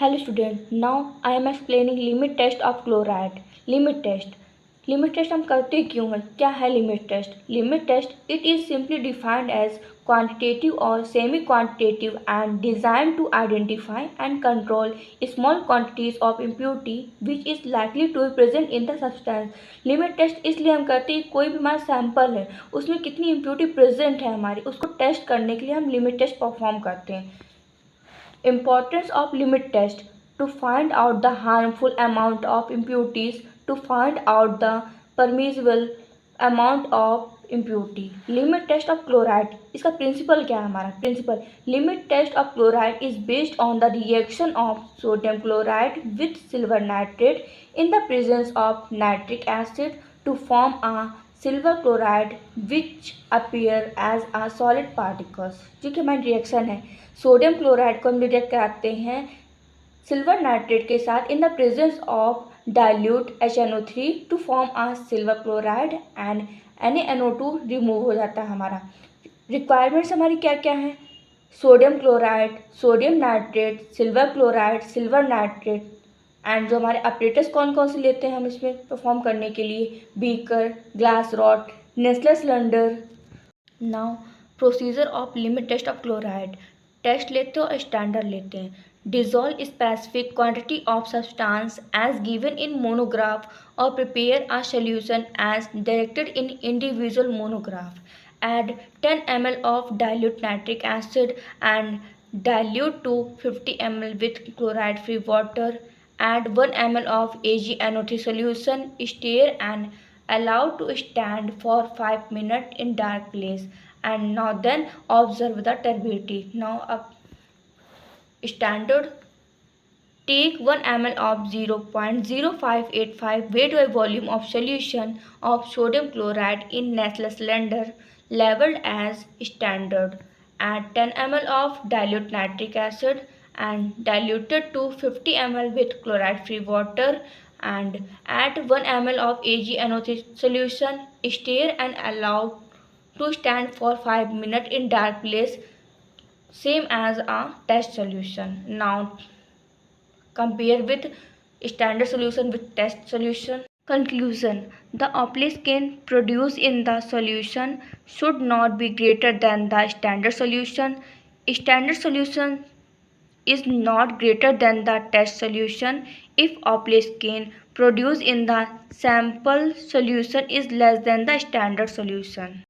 Hello student, now I am explaining limit test of chloride. Limit test हम करते क्यों हैं? क्या है limit test? Limit test it is simply defined as quantitative or semi-quantitative and designed to identify and control small quantities of impurity which is likely to be present in the substance. Limit test इसलिए हम करते हैं कोई भी हमारा sample है उसमें कितनी impurity present है हमारी उसको टेस्ट करने के लिए हम limit test परफॉर्म करते हैं. Importance of limit test to find out the harmful amount of impurities, to find out the permissible amount of impurity. Limit test of chloride, इसका प्रिंसिपल क्या है? हमारा principle limit test of chloride is based on the reaction of sodium chloride with silver nitrate in the presence of nitric acid to form a silver chloride which appear as a solid particles. जो कि हमारी reaction है, sodium chloride को हम react कराते हैं silver nitrate के साथ in the presence of dilute HNO3 to form a silver chloride and NaNO2 remove हो जाता है हमारा. रिक्वायरमेंट्स हमारी क्या क्या है? Sodium chloride, sodium nitrate, silver nitrate and जो हमारे ऑपरेटर्स कौन कौन से लेते हैं हम इसमें परफॉर्म करने के लिए? Beaker, glass rod, Nessler cylinder. Now procedure of limit test of chloride. Test लेते हो और स्टैंडर्ड लेते हैं. Dissolve specific quantity of substance as given in monograph और prepare a solution as directed in individual monograph. Add 10 ml of dilute nitric acid and dilute to 50 ml with chloride free water. Add 1 ml of AgNO3 solution. Stir and allow to stand for 5 minutes in dark place. And now then observe the turbidity. Now up standard. Take 1 ml of 0.0585 weight by volume of solution of sodium chloride in Nestle cylinder labeled as standard. Add 10 ml of dilute nitric acid and dilute it to 50 ml with chloride free water and add 1 ml of AgNO3 solution. Stir and allow to stand for 5 minutes in dark place, same as a test solution. Now compare with standard solution with test solution. Conclusion. The Opliskin produced in the solution should not be greater than the standard solution. Standard solution is not greater than the test solution if Opliskin produced in the sample solution is less than the standard solution.